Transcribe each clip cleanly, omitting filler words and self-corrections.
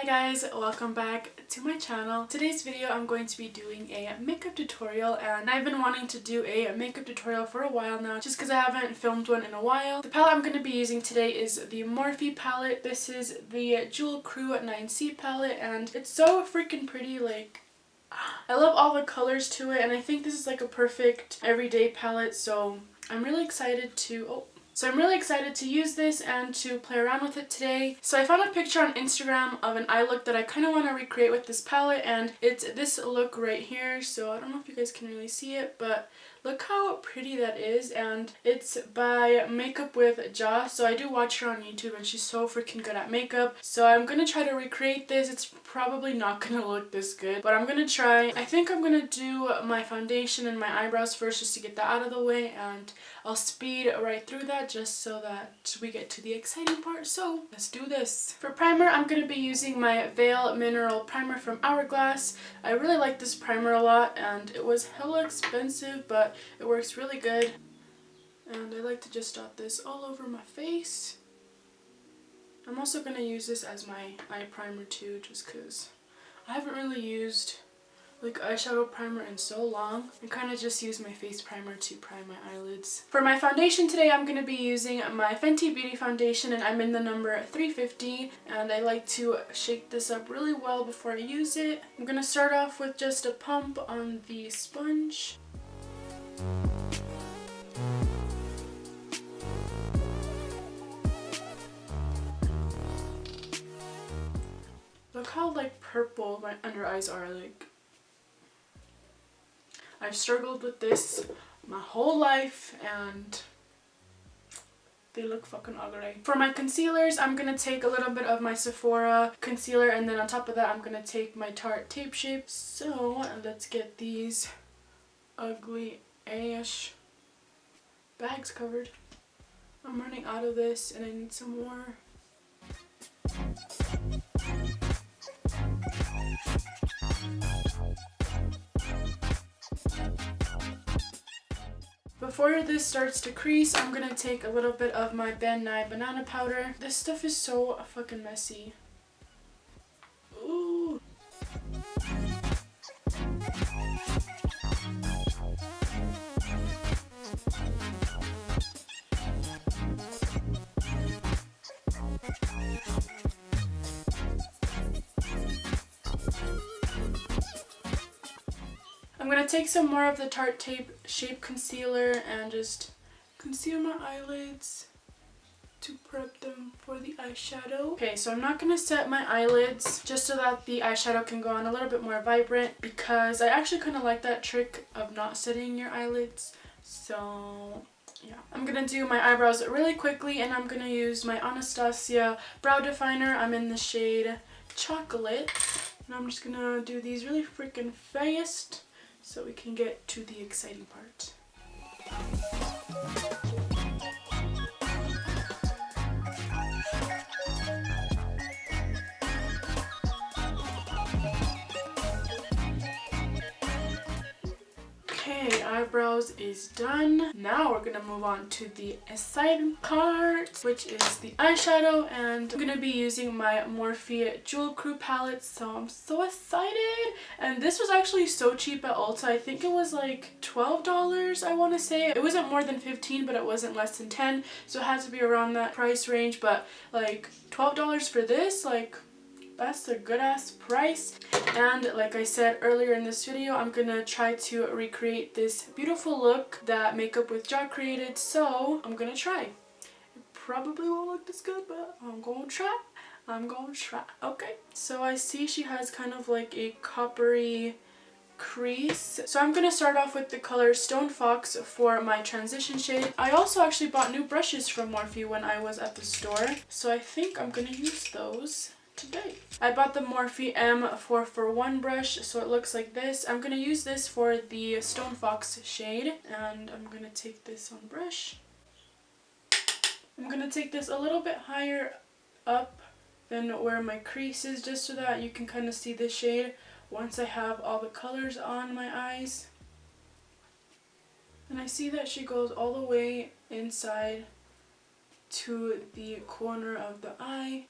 Hi guys, welcome back to my channel. Today's video I'm going to be doing a makeup tutorial, and I've been wanting to do a makeup tutorial for a while now just because I haven't filmed one in a while. The palette I'm going to be using today is the Morphe palette. This is the Jewel Crew 9C palette and it's so freaking pretty. Like, I love all the colors to it, and I think this is like a perfect everyday palette, so I'm really excited to use this and to play around with it today. So I found a picture on Instagram of an eye look that I kind of want to recreate with this palette, and it's this look right here. So I don't know if you guys can really see it, but look how pretty that is, and it's by Makeup with Ja. So I do watch her on YouTube and she's so freaking good at makeup. So I'm gonna try to recreate this. It's probably not gonna look this good, but I'm gonna try. I think I'm gonna do my foundation and my eyebrows first just to get that out of the way, and I'll speed right through that just so that we get to the exciting part. So let's do this. For primer, I'm gonna be using my Veil Mineral Primer from Hourglass. I really like this primer a lot, and it was hella expensive, but it works really good. And I like to just dot this all over my face. I'm also going to use this as my eye primer too, just because I haven't really used like eyeshadow primer in so long. I kind of just use my face primer to prime my eyelids. For my foundation today, I'm going to be using my Fenty Beauty foundation, and I'm in the number 350, and I like to shake this up really well before I use it. I'm going to start off with just a pump on the sponge. Look how like purple my under eyes are. Like, I've struggled with this my whole life and they look fucking ugly. For my concealers, I'm gonna take a little bit of my Sephora concealer, and then on top of that I'm gonna take my Tarte Tape Shape. So let's get these ugly ash bags covered. I'm running out of this and I need some more. Before this starts to crease, I'm gonna take a little bit of my Ben Nye banana powder. This stuff is so fucking messy. Ooh. I'm going to take some more of the Tarte Tape Shape Concealer and just conceal my eyelids to prep them for the eyeshadow. Okay, so I'm not going to set my eyelids just so that the eyeshadow can go on a little bit more vibrant, because I actually kind of like that trick of not setting your eyelids. So yeah, I'm going to do my eyebrows really quickly, and I'm going to use my Anastasia brow definer. I'm in the shade Chocolate, and I'm just going to do these really freaking fast so we can get to the exciting part. Okay, eyebrows is done. Now we're gonna move on to the exciting part, which is the eyeshadow, and I'm gonna be using my Morphe Jewel Crew palette, so I'm so excited. And this was actually so cheap at Ulta. I think it was like $12, I want to say. It wasn't more than 15, but it wasn't less than 10, so it has to be around that price range. But like $12 for this, like, that's a good ass price. And like I said earlier in this video, I'm gonna try to recreate this beautiful look that Makeup with Ja created, so I'm gonna try. It probably won't look this good, but I'm gonna try. Okay, so I see she has kind of like a coppery crease. So I'm gonna start off with the color Stone Fox for my transition shade. I also actually bought new brushes from Morphe when I was at the store, so I think I'm gonna use those today. I bought the Morphe M441 brush, so it looks like this. I'm gonna use this for the Stone Fox shade, and I'm gonna take this on brush. I'm gonna take this a little bit higher up than where my crease is, just so that you can kind of see the shade once I have all the colors on my eyes. And I see that she goes all the way inside to the corner of the eye.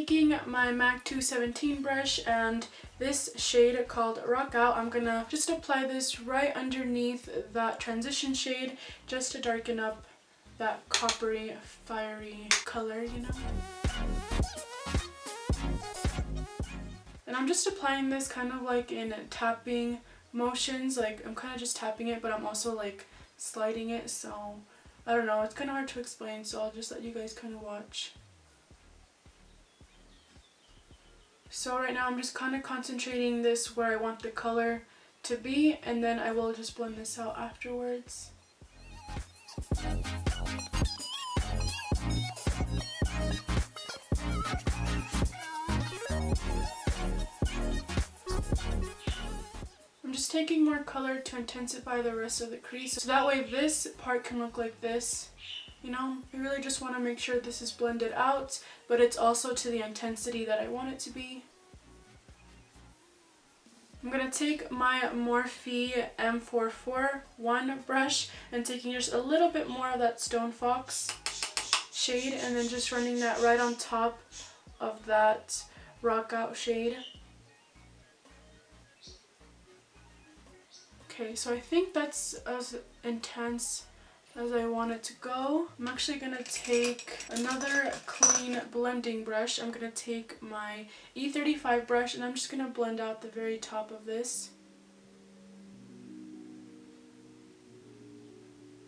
taking my MAC 217 brush and this shade called Rock Out, I'm gonna just apply this right underneath that transition shade just to darken up that coppery, fiery color, you know? And I'm just applying this kind of like in tapping motions, like I'm kind of just tapping it, but I'm also like sliding it, so I don't know, it's kind of hard to explain, so I'll just let you guys kind of watch. So right now I'm just kind of concentrating this where I want the color to be, and then I will just blend this out afterwards. I'm just taking more color to intensify the rest of the crease, so that way this part can look like this. You know, I really just want to make sure this is blended out, but it's also to the intensity that I want it to be. I'm going to take my Morphe M441 brush and taking just a little bit more of that Stone Fox shade and then just running that right on top of that Rock Out shade. Okay, so I think that's as intense as I want it to go. I'm actually going to take another clean blending brush. I'm going to take my E35 brush and I'm just going to blend out the very top of this.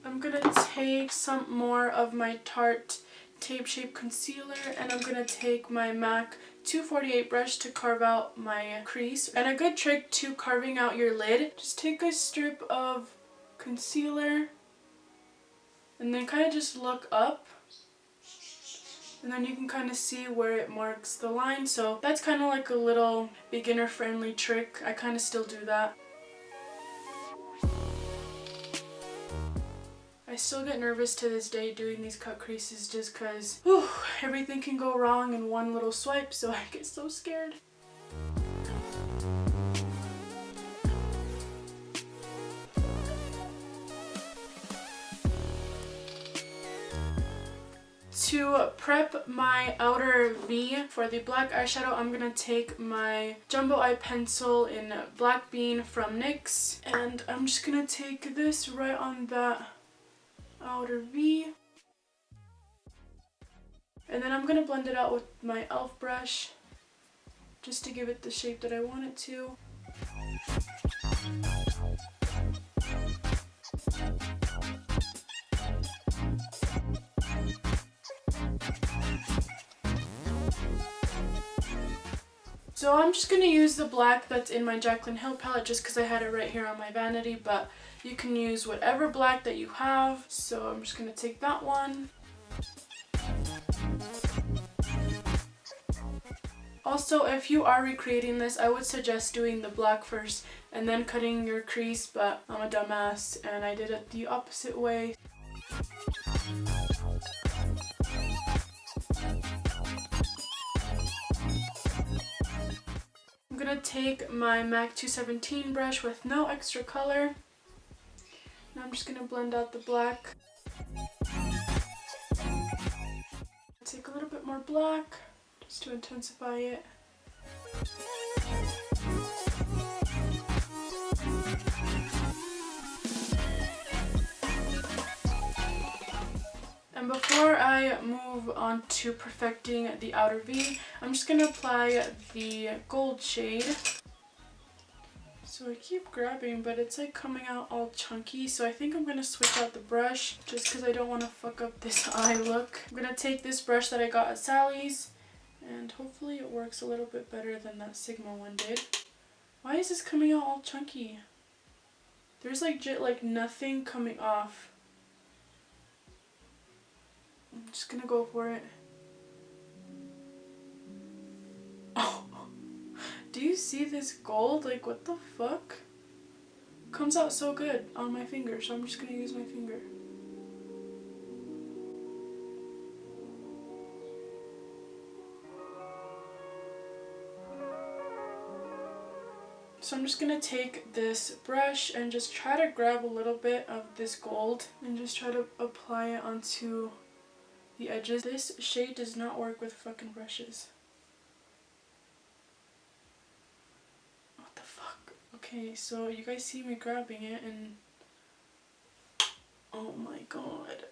I'm going to take some more of my Tarte Tape Shape Concealer and I'm going to take my MAC 248 brush to carve out my crease. And a good trick to carving out your lid, just take a strip of concealer and then kind of just look up, and then you can kind of see where it marks the line. So that's kind of like a little beginner friendly trick. I kind of still do that. I still get nervous to this day doing these cut creases just because everything can go wrong in one little swipe, so I get so scared. To prep my outer V for the black eyeshadow, I'm going to take my Jumbo Eye Pencil in Black Bean from NYX, and I'm just going to take this right on that outer V. And then I'm going to blend it out with my e.l.f. brush just to give it the shape that I want it to. So I'm just going to use the black that's in my Jaclyn Hill palette just because I had it right here on my vanity, but you can use whatever black that you have. So I'm just going to take that one. Also, if you are recreating this, I would suggest doing the black first and then cutting your crease, but I'm a dumbass and I did it the opposite way. I'm going to take my MAC 217 brush with no extra color, and I'm just going to blend out the black. Take a little bit more black just to intensify it. And before I move on to perfecting the outer V, I'm just going to apply the gold shade. So I keep grabbing, but it's like coming out all chunky, so I think I'm going to switch out the brush just because I don't want to fuck up this eye look. I'm going to take this brush that I got at Sally's, and hopefully it works a little bit better than that Sigma one did. Why is this coming out all chunky? There's like nothing coming off. I'm just gonna go for it. Oh, do you see this gold? Like, what the fuck? Comes out so good on my finger, so I'm just gonna use my finger. So I'm just gonna take this brush and just try to grab a little bit of this gold and just try to apply it onto the edges. This shade does not work with fucking brushes. Okay, so you guys see me grabbing it and oh my god.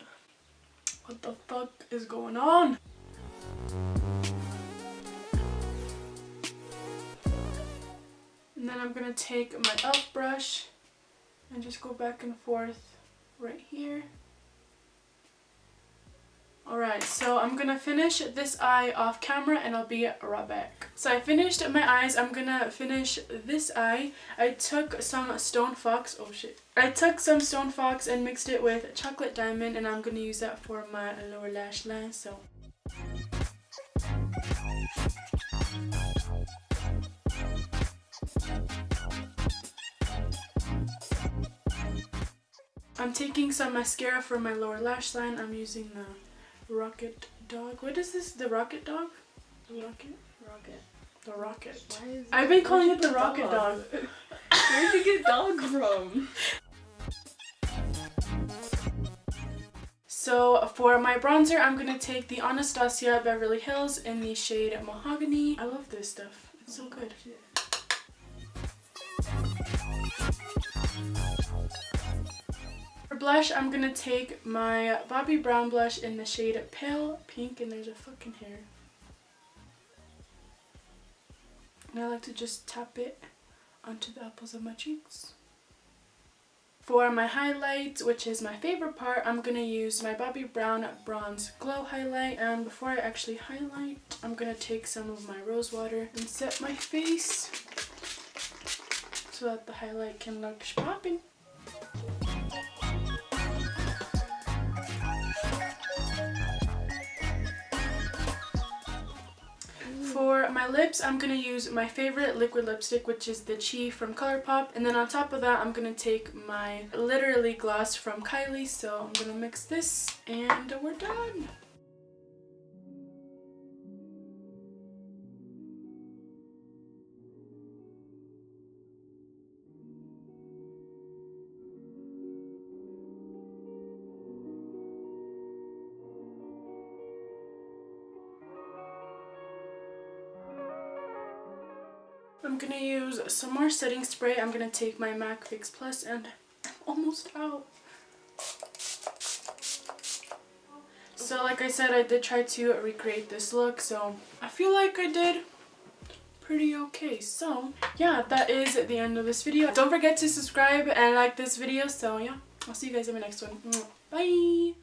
What the fuck is going on? And then I'm gonna take my e.l.f. brush and just go back and forth right here. Alright, so I'm gonna finish this eye off camera and I'll be right back. So I finished my eyes. I'm gonna finish this eye. I took some Stone Fox, oh shit. I took some Stone Fox and mixed it with Chocolate Diamond, and I'm gonna use that for my lower lash line, so. I'm taking some mascara for my lower lash line. I'm using the Rocket Dog. What is this? The Rocket Dog? The Rocket? The Rocket. I've been calling it the Rocket Dog. Where'd you get dog from? So for my bronzer, I'm going to take the Anastasia Beverly Hills in the shade Mahogany. I love this stuff. It's so good. For blush, I'm going to take my Bobbi Brown blush in the shade Pale Pink, and there's a fucking hair. And I like to just tap it onto the apples of my cheeks. For my highlights, which is my favorite part, I'm going to use my Bobbi Brown Bronze Glow Highlight. And before I actually highlight, I'm going to take some of my rose water and set my face so that the highlight can look popping. For my lips, I'm going to use my favorite liquid lipstick, which is the Chi from Colourpop. And then on top of that, I'm going to take my Literally gloss from Kylie. So I'm going to mix this and we're done. I'm going to use some more setting spray. I'm going to take my MAC Fix Plus and I'm almost out. So like I said, I did try to recreate this look, so I feel like I did pretty okay. So yeah, that is the end of this video. Don't forget to subscribe and like this video. So yeah, I'll see you guys in my next one. Bye!